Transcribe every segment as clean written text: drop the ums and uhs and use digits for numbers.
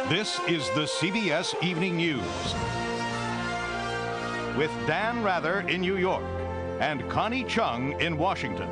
This is the CBS Evening News with Dan Rather in New York and Connie Chung in Washington.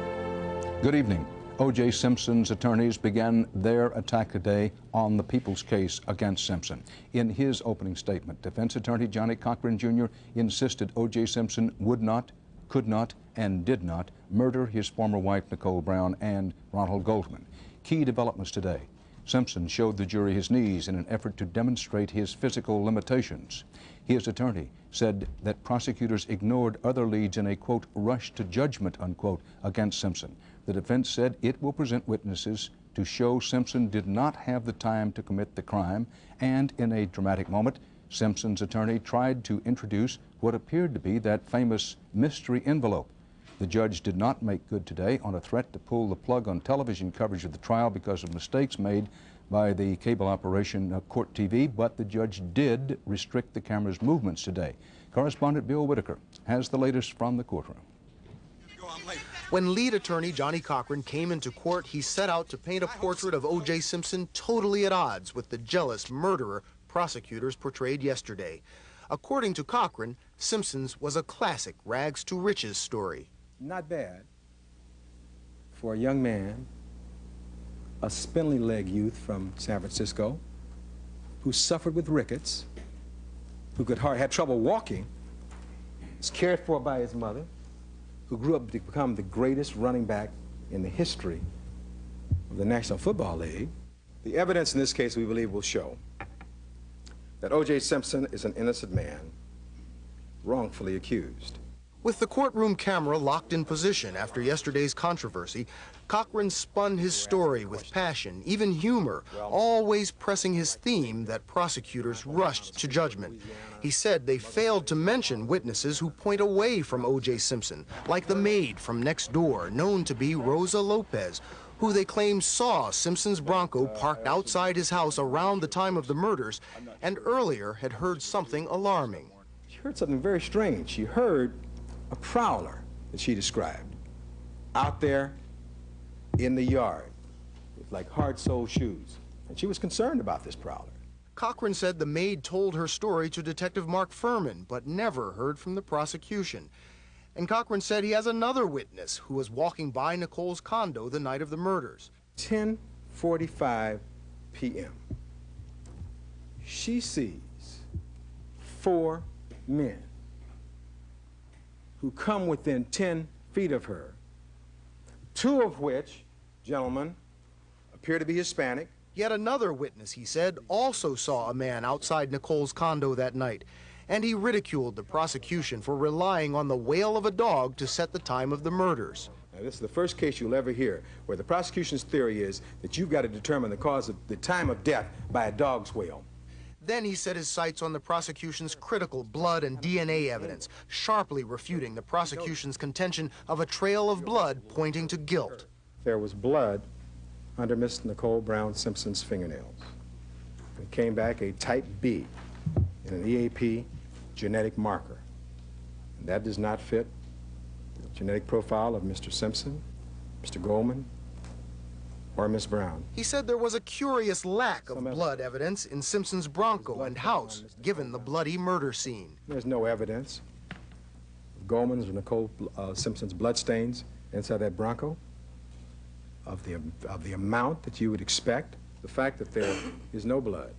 Good evening. O.J. Simpson's attorneys began their attack today on the people's case against Simpson. In his opening statement, defense attorney Johnny Cochran Jr. insisted O.J. Simpson would not, could not, and did not murder his former wife Nicole Brown and Ronald Goldman. Key developments today. Simpson showed the jury his knees in an effort to demonstrate his physical limitations. His attorney said that prosecutors ignored other leads in a, quote, rush to judgment, unquote, against Simpson. The defense said it will present witnesses to show Simpson did not have the time to commit the crime, and in a dramatic moment, Simpson's attorney tried to introduce what appeared to be that famous mystery envelope. The judge did not make good today on a threat to pull the plug on television coverage of the trial because of mistakes made by the cable operation Court TV, but the judge did restrict the camera's movements today. Correspondent Bill Whitaker has the latest from the courtroom. When lead attorney Johnny Cochran came into court, he set out to paint a portrait of O.J. Simpson totally at odds with the jealous murderer prosecutors portrayed yesterday. According to Cochran, Simpson's was a classic rags to riches story. Not bad for a young man, a spindly leg youth from San Francisco, who suffered with rickets, who had trouble walking, was cared for by his mother, who grew up to become the greatest running back in the history of the National Football League. The evidence in this case, we believe, will show that O.J. Simpson is an innocent man, wrongfully accused. With the courtroom camera locked in position after yesterday's controversy, Cochran spun his story with passion, even humor, always pressing his theme that prosecutors rushed to judgment. He said they failed to mention witnesses who point away from O.J. Simpson, like the maid from next door, known to be Rosa Lopez, who they claim saw Simpson's Bronco parked outside his house around the time of the murders, and earlier had heard something alarming. She heard something very strange. She heard a prowler that she described out there in the yard with like hard-soled shoes, and she was concerned about this prowler. Cochran said the maid told her story to Detective Mark Furman, but never heard from the prosecution. And Cochran said he has another witness who was walking by Nicole's condo the night of the murders. 10:45 p.m. She sees 4 men who come within 10 feet of her, 2 of which, gentlemen, appear to be Hispanic. Yet another witness, he said, also saw a man outside Nicole's condo that night, and he ridiculed the prosecution for relying on the wail of a dog to set the time of the murders. Now, this is the first case you'll ever hear where the prosecution's theory is that you've got to determine the cause of the time of death by a dog's wail. Then he set his sights on the prosecution's critical blood and DNA evidence, sharply refuting the prosecution's contention of a trail of blood pointing to guilt. There was blood under Miss Nicole Brown Simpson's fingernails. It came back a type B in an EAP genetic marker. And that does not fit the genetic profile of Mr. Simpson, Mr. Goldman, or Miss Brown. He said there was a curious lack of blood evidence in Simpson's Bronco and house, given the bloody murder scene. There's no evidence of Goldman's or Nicole Simpson's bloodstains inside that Bronco, of the amount that you would expect. The fact that there is no blood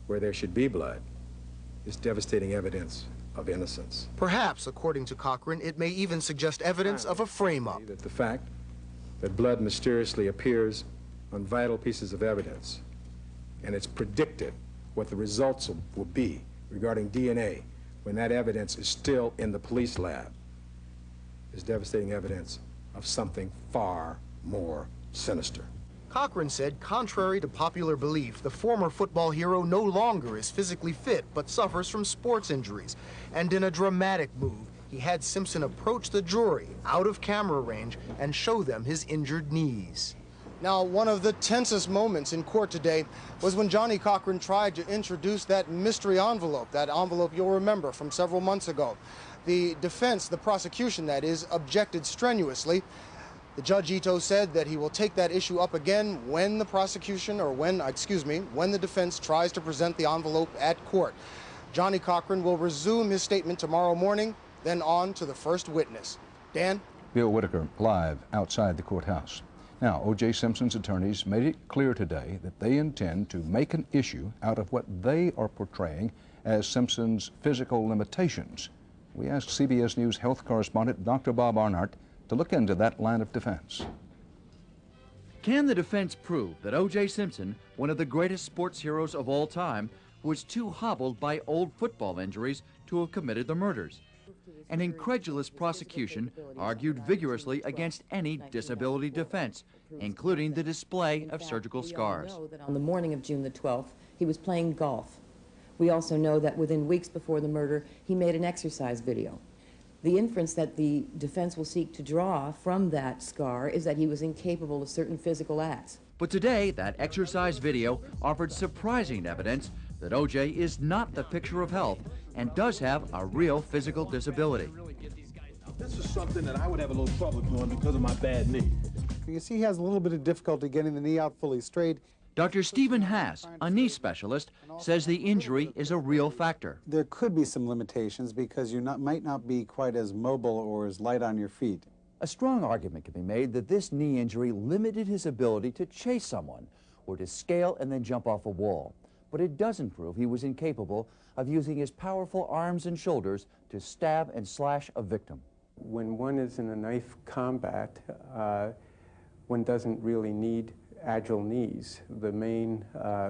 where there should be blood is devastating evidence of innocence. Perhaps, according to Cochran, it may even suggest evidence of a frame-up. The fact that blood mysteriously appears on vital pieces of evidence, and it's predicted what the results will be regarding DNA when that evidence is still in the police lab, is devastating evidence of something far more sinister. Cochran said, contrary to popular belief, the former football hero no longer is physically fit but suffers from sports injuries. And in a dramatic move, he had Simpson approach the jury out of camera range and show them his injured knees. Now, one of the tensest moments in court today was when Johnny Cochran tried to introduce that mystery envelope, that envelope you'll remember from several months ago. The defense, the prosecution that is, objected strenuously. The Judge Ito said that he will take that issue up again when the prosecution, or when the defense tries to present the envelope at court. Johnny Cochran will resume his statement tomorrow morning, then on to the first witness. Dan? Bill Whitaker, live outside the courthouse. Now, O.J. Simpson's attorneys made it clear today that they intend to make an issue out of what they are portraying as Simpson's physical limitations. We asked CBS News health correspondent Dr. Bob Arnott to look into that line of defense. Can the defense prove that O.J. Simpson, one of the greatest sports heroes of all time, was too hobbled by old football injuries to have committed the murders? An incredulous prosecution argued vigorously against any disability defense, including the display of surgical scars. We know that on the morning of June the 12th, he was playing golf. We also know that within weeks before the murder, he made an exercise video. The inference that the defense will seek to draw from that scar is that he was incapable of certain physical acts. But today, that exercise video offered surprising evidence that O.J. is not the picture of health and does have a real physical disability. This is something that I would have a little trouble doing because of my bad knee. You see, he has a little bit of difficulty getting the knee out fully straight. Dr. Stephen Haas, a knee specialist, says the injury is a real factor. There could be some limitations because you might not be quite as mobile or as light on your feet. A strong argument can be made that this knee injury limited his ability to chase someone or to scale and then jump off a wall. But it doesn't prove he was incapable of using his powerful arms and shoulders to stab and slash a victim. When one is in a knife combat, one doesn't really need agile knees. The main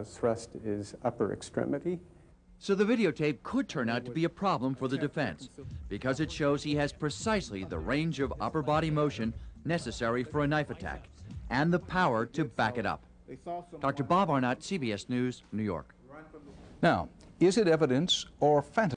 thrust is upper extremity. So the videotape could turn out to be a problem for the defense because it shows he has precisely the range of upper body motion necessary for a knife attack and the power to back it up. Dr. Bob Arnott, CBS News, New York. Now, is it evidence or fantasy?